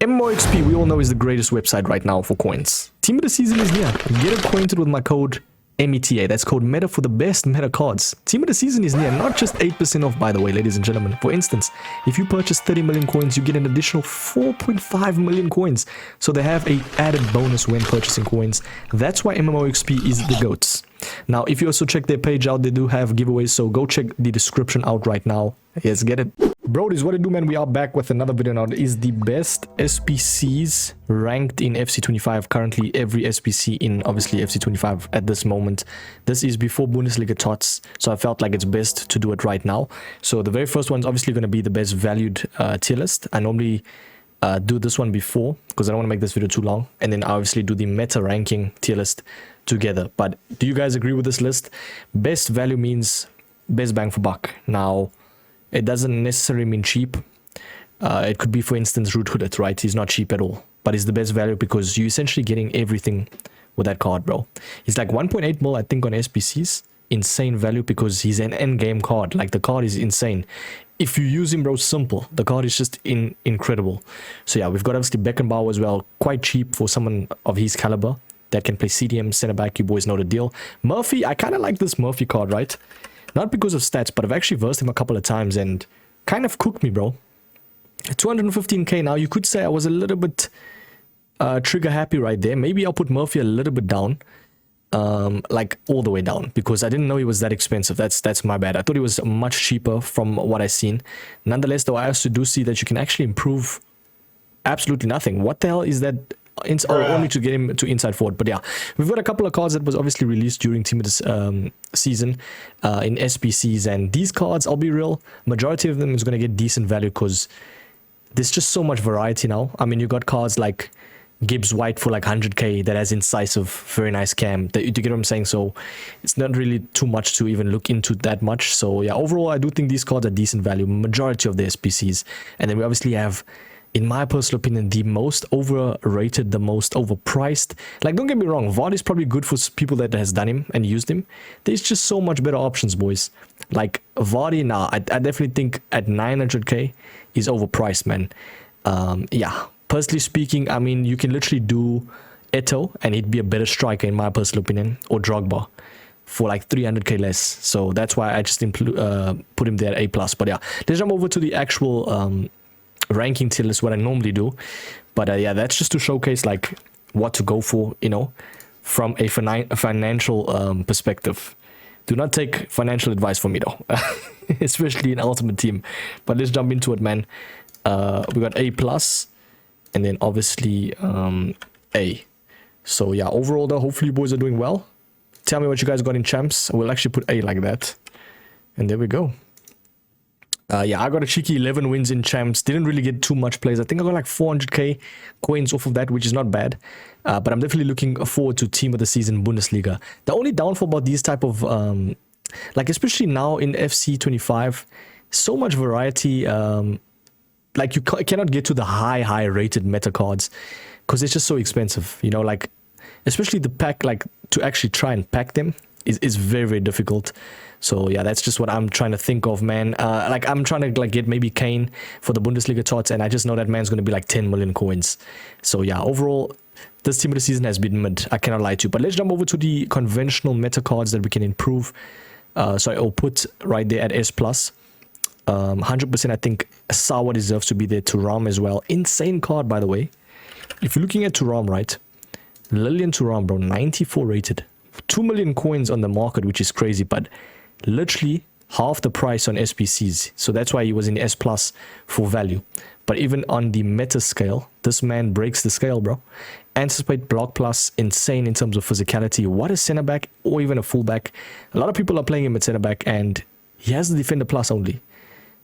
MetaMike, we all know, is the greatest website right now for coins. Team of the season is near. Get acquainted with my code META. That's code META for the best meta cards. Team of the season is near. Not just 8% off, by the way, ladies and gentlemen. For instance, if you purchase 30 million coins, you get an additional 4.5 million coins. So they have a added bonus when purchasing coins. That's why MetaMike is the GOATs. Now, if you also check their page out, they do have giveaways. So go check the description out right now. Yes, get it. Brodies, what it do, man? We are back with another video now. It is the best SBCs ranked in FC25. Currently, every SBC in, obviously, FC25 at this moment. This is before Bundesliga tots, so I felt like it's best to do it right now. So the very first one is obviously going to be the best valued tier list. I normally do this one before, because I don't want to make this video too long. And then I obviously do the meta ranking tier list together. But do you guys agree with this list? Best value means best bang for buck. Now, it doesn't necessarily mean cheap. It could be, for instance, Root Hooded, right? He's not cheap at all, but he's the best value because you're essentially getting everything with that card, bro. He's like 1.8 mil, I think, on SBCs. Insane value because he's an end-game card. Like, the card is insane. If you use him, bro, simple. The card is just incredible. So, yeah, we've got, obviously, Beckenbauer as well. Quite cheap for someone of his caliber that can play CDM, center back. You boys know the deal. Murphy, I kind of like this Murphy card, right? Not because of stats, but I've actually versed him a couple of times and kind of cooked me, bro. 215k now. You could say I was a little bit trigger happy right there. Maybe I'll put Murphy a little bit down, like all the way down, because I didn't know he was that expensive. That's my bad. I thought he was much cheaper from what I've seen. Nonetheless, though, I also do see that you can actually improve absolutely nothing. What the hell is that? Only to get him to inside forward. But yeah, we've got a couple of cards that was obviously released during Team of the season in SBCs, and these cards, I'll be real, majority of them is going to get decent value because there's just so much variety now. I mean, you got cards like Gibbs White for like 100k that has incisive, very nice cam. Do you get what I'm saying? So it's not really too much to even look into that much. So yeah, overall, I do think these cards are decent value, majority of the SBCs. And then we obviously have, in my personal opinion, the most overrated, the most overpriced. Like, don't get me wrong, Vardy is probably good for people that has done him and used him. There's just so much better options, boys. Like, Vardy now, I definitely think at 900k is overpriced, man. Yeah, personally speaking, I mean, you can literally do Eto'o and he'd be a better striker, in my personal opinion, or Drogba for like 300k less. So that's why I just put him there at A+. But yeah, let's jump over to the actual ranking tier list, what I normally do. But yeah, that's just to showcase like what to go for, you know, from a financial perspective. Do not take financial advice from me though, especially in Ultimate Team. But let's jump into it, man. We got A+, and then obviously A. So yeah, overall though, hopefully you boys are doing well. Tell me what you guys got in champs. We'll actually put A like that, and there we go. Yeah, I got a cheeky 11 wins in champs. Didn't really get too much plays. I think I got like 400k coins off of that, which is not bad. But I'm definitely looking forward to Team of the Season Bundesliga. The only downfall about these type of, like especially now in FC25, so much variety. Like you cannot get to the high rated meta cards because it's just so expensive. You know, like especially the pack, like to actually try and pack them is very, very difficult. So yeah, that's just what I'm trying to think of, man. Like I'm trying to like get maybe Kane for the Bundesliga tots, and I just know that man's going to be like 10 million coins. So yeah, overall, this Team of the Season has been mid. I cannot lie to you. But let's jump over to the conventional meta cards that we can improve. So I'll put right there at S+. 100%, I think Sawa deserves to be there. Thuram as well. Insane card, by the way. If you're looking at Thuram, right? Lilian Thuram, bro, 94 rated. 2 million coins on the market, which is crazy, but literally half the price on SBCs. So that's why he was in S+ for value. But even on the meta scale, this man breaks the scale, bro. Anticipate block plus, insane in terms of physicality. What a center back or even a fullback. A lot of people are playing him at center back, and he has the defender plus only.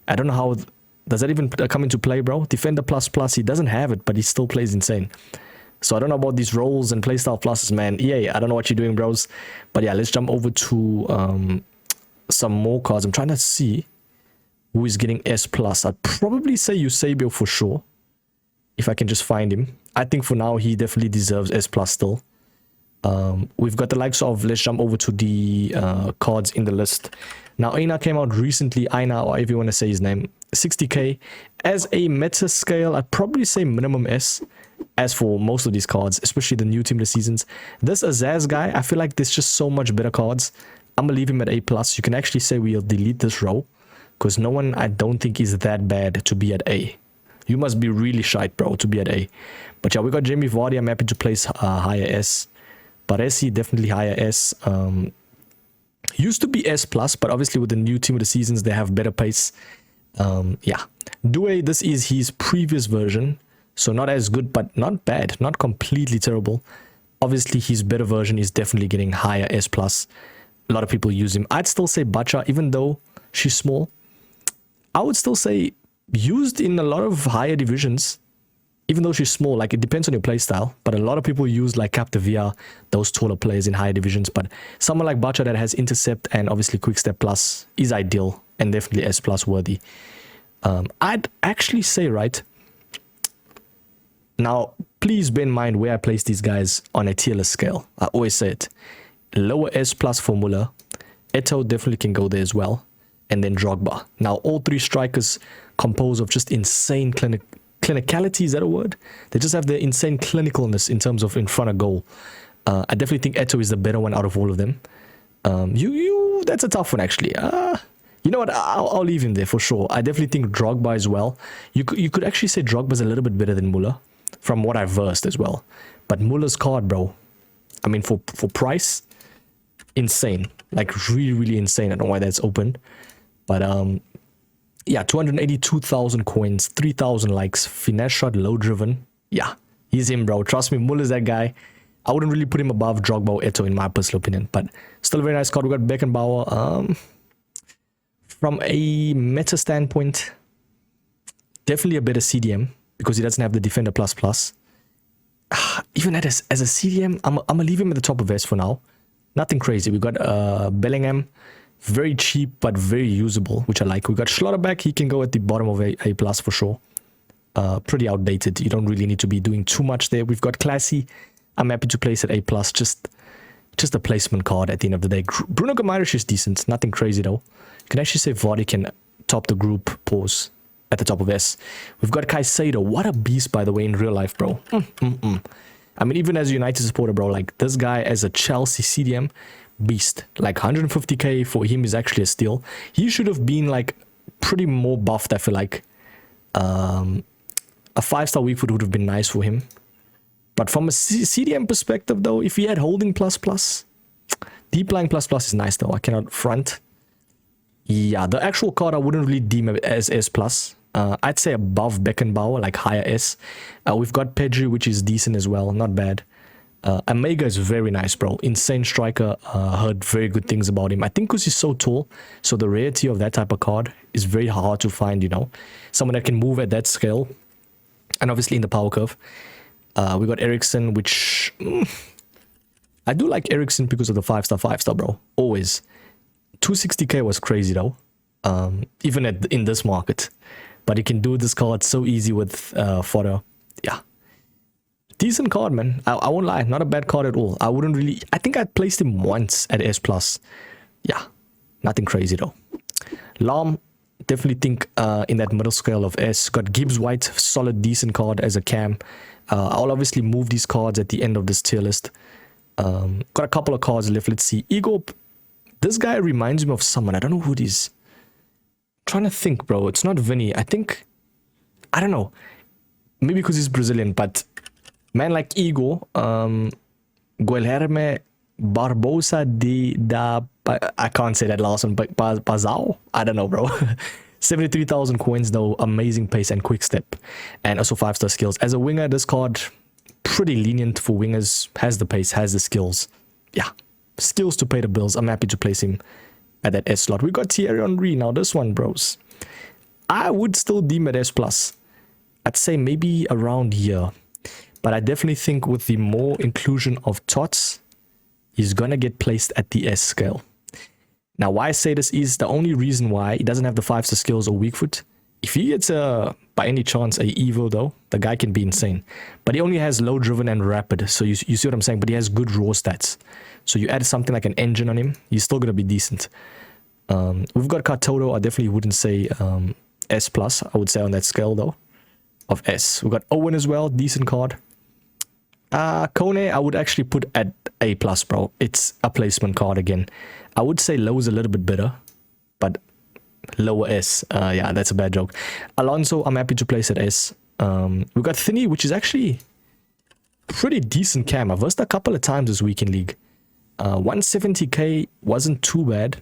I don't know how, does that even come into play, bro? Defender plus, he doesn't have it, but he still plays insane. So I don't know about these roles and playstyle pluses, man. EA, I don't know what you're doing, bros. But yeah, let's jump over to some more cards. I'm trying to see who is getting S+. I'd probably say Eusebio for sure, if I can just find him. I think for now, he definitely deserves S+ still. We've got the likes of, let's jump over to the cards in the list. Now, Aina came out recently. Aina, or if you want to say his name. 60k. As a meta scale, I'd probably say minimum S. As for most of these cards, especially the new team of the seasons, this Azaz guy, I feel like there's just so much better cards. I'm gonna leave him at A+. You can actually say we'll delete this row, because no one, I don't think, is that bad to be at A. You must be really shite, bro, to be at A. But yeah, we got Jamie Vardy. I'm happy to place higher S. Baresi, definitely higher S. Used to be S+, but obviously with the new team of the seasons, they have better pace. Yeah. Doue, this is his previous version. So not as good, but not bad. Not completely terrible. Obviously, his better version is definitely getting higher S+. A lot of people use him. I'd still say Bacha, even though she's small. I would still say used in a lot of higher divisions, even though she's small. Like, it depends on your playstyle, but a lot of people use like Captavia, those taller players in higher divisions. But someone like Bacha that has intercept and obviously quick step plus is ideal and definitely S+ worthy. I'd actually say, right now, please bear in mind where I place these guys on a tier list scale. I always say it. Lower S+ for Muller. Eto'o definitely can go there as well. And then Drogba. Now, all three strikers compose of just insane clinicality. Is that a word? They just have the insane clinicalness in terms of in front of goal. I definitely think Eto'o is the better one out of all of them. That's a tough one, actually. You know what? I'll leave him there for sure. I definitely think Drogba as well. You could actually say Drogba's a little bit better than Muller, from what I've versed as well. But Muller's card, bro, I mean, for price, insane. Like, really, really insane. I don't know why that's open. But, yeah, 282,000 coins, 3,000 likes, finesse shot, low driven. Yeah, he's him, bro. Trust me, Muller's that guy. I wouldn't really put him above Drogba or Eto'o in my personal opinion. But still a very nice card. We got Beckenbauer. From a meta standpoint, definitely a better CDM because he doesn't have the Defender++. Even as a CDM, I'm going to leave him at the top of S for now. Nothing crazy. We got Bellingham, very cheap but very usable, which I like. We got Schlotterbeck. He can go at the bottom of A+ for sure. Pretty outdated. You don't really need to be doing too much there. We've got Classy. I'm happy to place at A+. Just a placement card at the end of the day. Bruno Guimaraes is decent. Nothing crazy though. You can actually say Vardy can top the group. Pause at the top of S. We've got Caicedo. What a beast, by the way, in real life, bro. I mean, even as a United supporter, bro, like this guy as a Chelsea CDM, beast. Like 150k for him is actually a steal. He should have been like pretty more buffed, I feel like. A 5-star weak foot would have been nice for him. But from a CDM perspective, though, if he had holding ++, deep lying ++ is nice, though. I cannot front. Yeah, the actual card I wouldn't really deem it as S+. I'd say above Beckenbauer, like higher S. We've got Pedri, which is decent as well. Not bad. Omega is very nice, bro. Insane striker. Heard very good things about him. I think because he's so tall, so the rarity of that type of card is very hard to find, you know. Someone that can move at that scale. And obviously in the power curve. We got Eriksen, which... I do like Eriksen because of the 5-star, bro. Always. 260k was crazy, though. Even in this market. But you can do this card so easy with fodder. Yeah. Decent card, man. I won't lie. Not a bad card at all. I wouldn't really... I think I placed him once at S+. Yeah. Nothing crazy, though. Lahm, definitely think in that middle scale of S. Got Gibbs White. Solid, decent card as a cam. I'll obviously move these cards at the end of this tier list. Got a couple of cards left. Let's see. Igor. This guy reminds me of someone. I don't know who it is. I'm trying to think, bro. It's not Vinny. I think... I don't know. Maybe because he's Brazilian, but... Man like Igor, Guilherme Barbosa I can't say that last one, but Pazao? I don't know, bro. 73,000 coins though, amazing pace and quick step. And also 5-star skills. As a winger, this card, pretty lenient for wingers. Has the pace, has the skills. Yeah, skills to pay the bills. I'm happy to place him at that S slot. We got Thierry Henry. Now this one, bros. I would still deem it S+. I'd say maybe around here. But I definitely think with the more inclusion of tots, he's going to get placed at the S scale. Now, why I say this is the only reason why he doesn't have the 5-star skills or weak foot. If he gets, by any chance, a Evo, though, the guy can be insane. But he only has low driven and rapid. So you see what I'm saying? But he has good raw stats. So you add something like an engine on him, he's still going to be decent. We've got Katoto. I definitely wouldn't say S plus, I would say, on that scale though, of S. We got Owen as well, decent card. Kone, I would actually put at A plus, bro. It's a placement card again. I would say low is a little bit better, but lower S. Yeah, that's a bad joke. Alonso, I'm happy to place at S. We got Thinny, which is actually pretty decent cam. I've versed a couple of times this week in league. 170k wasn't too bad.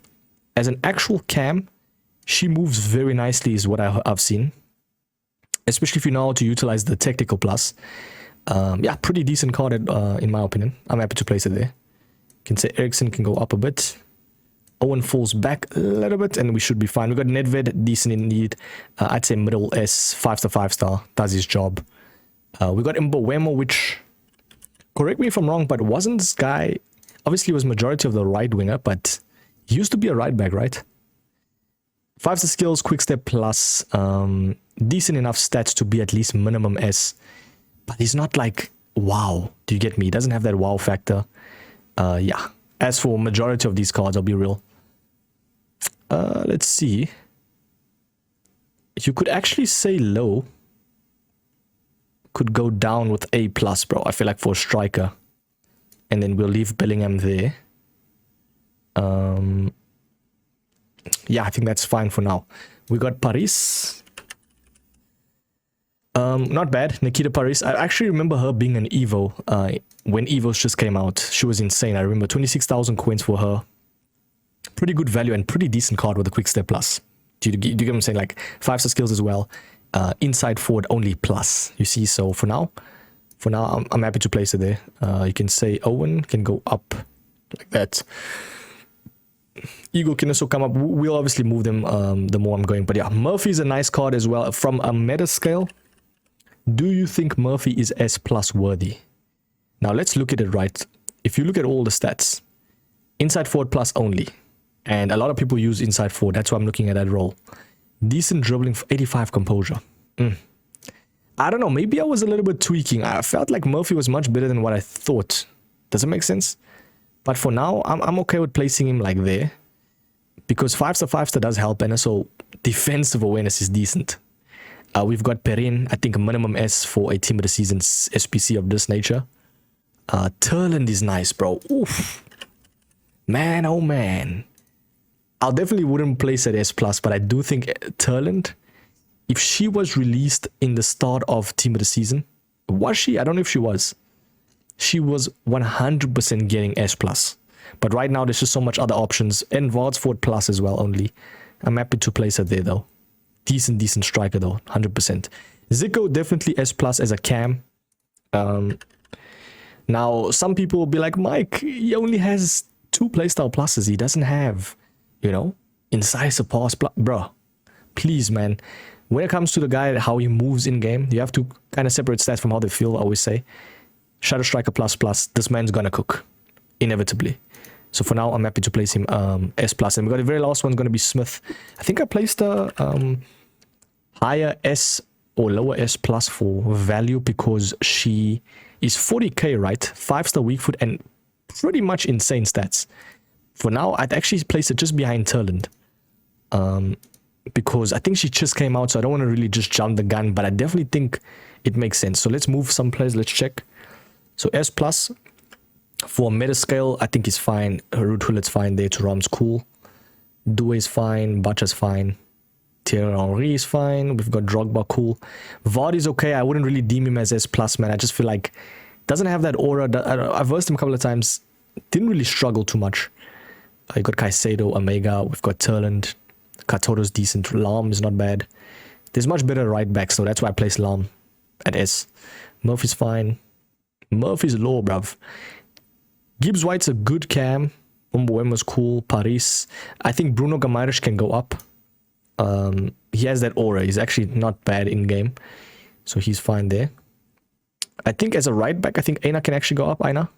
As an actual cam, she moves very nicely is what I've seen. Especially if you know how to utilize the technical plus. Yeah, pretty decent card in my opinion. I'm happy to place it there. You can say Ericsson can go up a bit. Owen falls back a little bit and we should be fine. We got Nedved, decent indeed. I'd say middle S, 5-star, 5-star. Does his job. We got Mbowemo, which, correct me if I'm wrong, but wasn't this guy, obviously was majority of the right winger, but he used to be a right back, right? 5-star skills, quick step plus, decent enough stats to be at least minimum S. But he's not like, wow, do you get me? He doesn't have that wow factor. Yeah, as for majority of these cards, I'll be real. Let's see. You could actually say low. Could go down with A plus, bro. I feel like for a striker. And then we'll leave Bellingham there. Yeah, I think that's fine for now. We got Paris. Not bad. Nikita Paris. I actually remember her being an Evo when Evos just came out. She was insane. I remember 26,000 coins for her. Pretty good value and pretty decent card with a quick step plus. Do you get what I'm saying? Like 5-star skills as well. Inside forward only plus. You see, so for now I'm happy to place it there. You can say Owen can go up like that. Eagle can also come up. We'll obviously move them the more I'm going. But yeah, Murphy's a nice card as well. From a meta scale, do you think Murphy is S plus worthy? Now let's look at it right. If you look at all the stats, inside forward plus only. And a lot of people use inside forward. That's why I'm looking at that role. Decent dribbling for 85 composure. I don't know. Maybe I was a little bit tweaking. I felt like Murphy was much better than what I thought. Does it make sense? But for now, I'm okay with placing him like there. Because 5-star, 5-star does help. And also, defensive awareness is decent. We've got Perrin. I think a minimum S for a team of the season SBC of this nature. Tierlist is nice, bro. Oof. Man, oh man. I definitely wouldn't place at S+, but I do think Tierlist, if she was released in the start of Team of the Season, was she? I don't know if she was. She was 100% getting S+. But right now, there's just so much other options. And Vards Ford Plus as well only. I'm happy to place her there though. Decent striker though, 100%. Zico, definitely S+ as a cam. Now, some people will be like, Mike, he only has 2 playstyle pluses. He doesn't have, you know, incisive pass, bro. Please, man. When it comes to the guy, how he moves in game, you have to kind of separate stats from how they feel, I always say. Shadow Striker plus, this man's gonna cook. Inevitably. So for now, I'm happy to place him S+. And we got the very last one, gonna be Smith. I think I placed a higher S or lower S+ for value because she is 40k, right? 5-star weak foot and pretty much insane stats. For now, I'd actually place it just behind Tierlist. Because I think she just came out, so I don't want to really just jump the gun, but I definitely think it makes sense. So let's move some players, let's check. So S+, for meta scale, I think is fine. Ruthulet's fine there, thuram's cool. Doue is fine, Bacha's fine. Thierry Henry is fine. We've got Drogba, cool. Vardy's okay. I wouldn't really deem him as S+, man. I just feel like doesn't have that aura. I've versed him a couple of times. Didn't really struggle too much. You got Caicedo, Omega. We've got Tierlist. Katoto's decent. Lam is not bad. There's much better right backs, so that's why I place Lam at S. Murphy's fine. Murphy's low, bruv. Gibbs White's a good cam. Mbowema's cool. Paris. I think Bruno Guimaraes can go up. He has that aura. He's actually not bad in game. So he's fine there. I think as a right back, I think Aina can actually go up. Aina.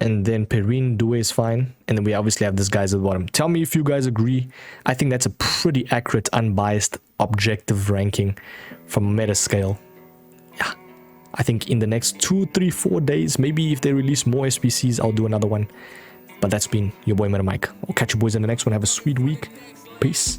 And then Perrin, Doue is fine. And then we obviously have this guys at the bottom. Tell me if you guys agree. I think that's a pretty accurate, unbiased, objective ranking from meta scale. Yeah. I think in the next 2, 3, 4 days, maybe if they release more SBCs, I'll do another one. But that's been your boy MetaMike. I'll catch you boys in the next one. Have a sweet week. Peace.